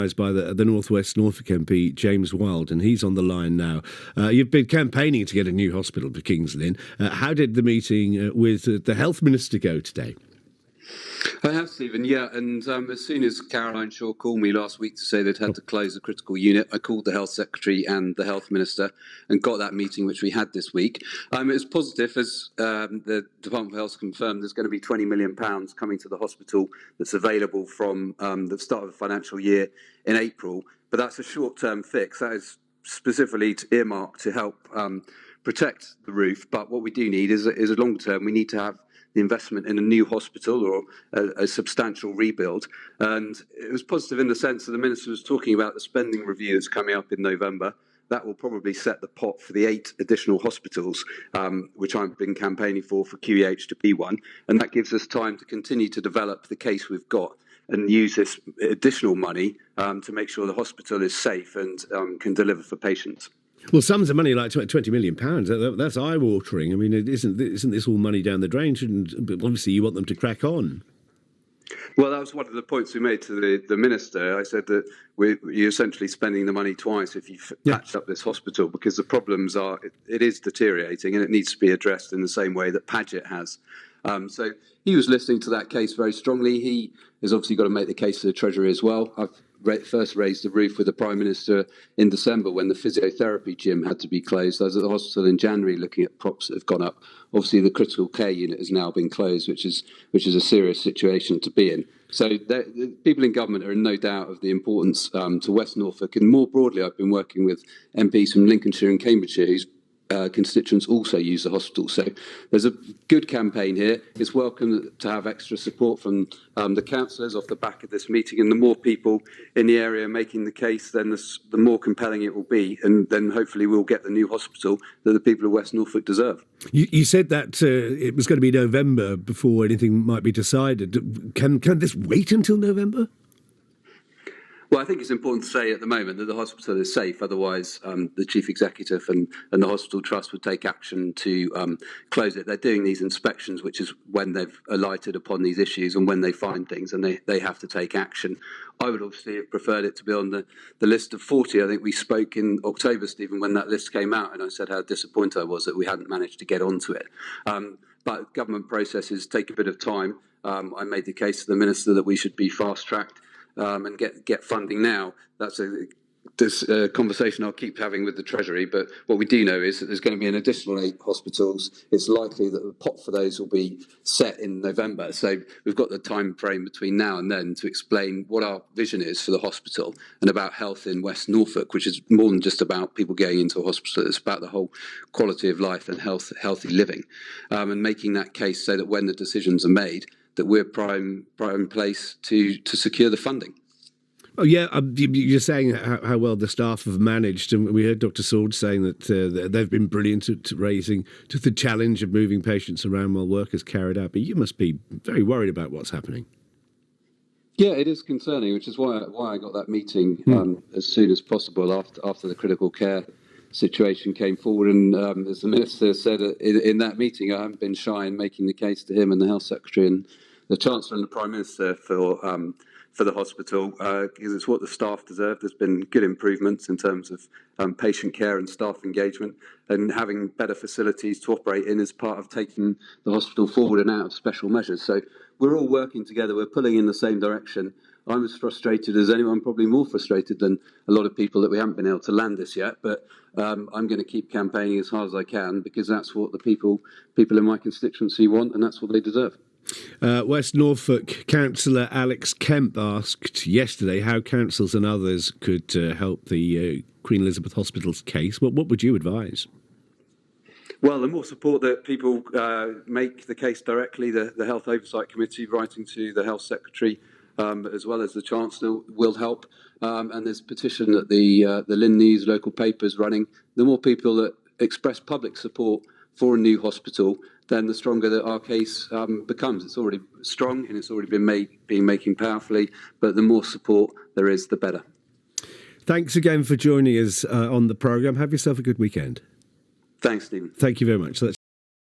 by the North West Norfolk MP, James Wild, and he's on the line now. You've been campaigning to get a new hospital for King's Lynn. How did the meeting with the Health Minister go today? I have, Stephen, yeah. And as soon as Caroline Shaw called me last week to say they'd had to close the critical unit, I called the Health Secretary and the Health Minister and got that meeting, which we had this week. It was positive, as the Department of Health confirmed there's going to be £20 million coming to the hospital that's available from the start of the financial year in April. But that's a short-term fix. That is specifically earmarked to help protect the roof. But what we do need is a long-term. We need to have the investment in a new hospital or a substantial rebuild. And it was positive in the sense that the Minister was talking about the spending review that's coming up in November. That will probably set the pot for the 8 additional hospitals, which I've been campaigning for QEH to be one. And that gives us time to continue to develop the case we've got and use this additional money to make sure the hospital is safe and can deliver for patients. Well, sums of money like £20 million, that's eye-watering. I mean, isn't this all money down the drain? But obviously you want them to crack on. Well, that was one of the points we made to the Minister. I said that you're essentially spending the money twice if you patch up this hospital, because the problems are, it is deteriorating and it needs to be addressed in the same way that Paget has. So he was listening to that case very strongly. He has obviously got to make the case to the Treasury as well. I've first raised the roof with the Prime Minister in December when the physiotherapy gym had to be closed. I was at the hospital in January looking at props that have gone up. Obviously, the critical care unit has now been closed, which is a serious situation to be in. So the people in government are in no doubt of the importance to West Norfolk. And more broadly, I've been working with MPs from Lincolnshire and Cambridgeshire whose constituents also use the hospital. So there's a good campaign here. It's welcome to have extra support from the councillors off the back of this meeting, and the more people in the area making the case, then the more compelling it will be, and then hopefully we'll get the new hospital that the people of West Norfolk deserve. You said that it was going to be November before anything might be decided. Can this wait until November? Well, I think it's important to say at the moment that the hospital is safe. Otherwise, the Chief Executive and the Hospital Trust would take action to close it. They're doing these inspections, which is when they've alighted upon these issues and when they find things, and they have to take action. I would obviously have preferred it to be on the list of 40. I think we spoke in October, Stephen, when that list came out, and I said how disappointed I was that we hadn't managed to get onto it. But government processes take a bit of time. I made the case to the Minister that we should be fast-tracked and get funding now. That's a conversation I'll keep having with the Treasury, but what we do know is that there's going to be an additional 8 hospitals. It's likely that the pot for those will be set in November. So we've got the time frame between now and then to explain what our vision is for the hospital and about health in West Norfolk, which is more than just about people going into a hospital. It's about the whole quality of life and healthy living, and making that case so that when the decisions are made, that we're prime place to secure the funding. Oh, yeah, you're saying how well the staff have managed, and we heard Dr. Sword saying that they've been brilliant at raising to the challenge of moving patients around while work is carried out. But you must be very worried about what's happening. Yeah, it is concerning, which is why I got that meeting as soon as possible after the critical care situation came forward. And as the Minister said in that meeting, I haven't been shy in making the case to him and the Health Secretary and the Chancellor and the Prime Minister for the hospital, because it's what the staff deserve. There's been good improvements in terms of patient care and staff engagement, and having better facilities to operate in is part of taking the hospital forward and out of special measures. So we're all working together. We're pulling in the same direction. I'm as frustrated as anyone, probably more frustrated than a lot of people that we haven't been able to land this yet. But I'm going to keep campaigning as hard as I can, because that's what the people in my constituency want, and that's what they deserve. West Norfolk Councillor Alex Kemp asked yesterday how councils and others could help the Queen Elizabeth Hospital's case. What would you advise? Well, the more support that people make the case directly, the Health Oversight Committee writing to the Health Secretary, as well as the Chancellor, will help. And there's a petition that the Lynn News local papers running. The more people that express public support for a new hospital, then the stronger that our case becomes. It's already strong and it's already been making powerfully, but the more support there is, the better. Thanks again for joining us on the programme. Have yourself a good weekend. Thanks, Stephen. Thank you very much.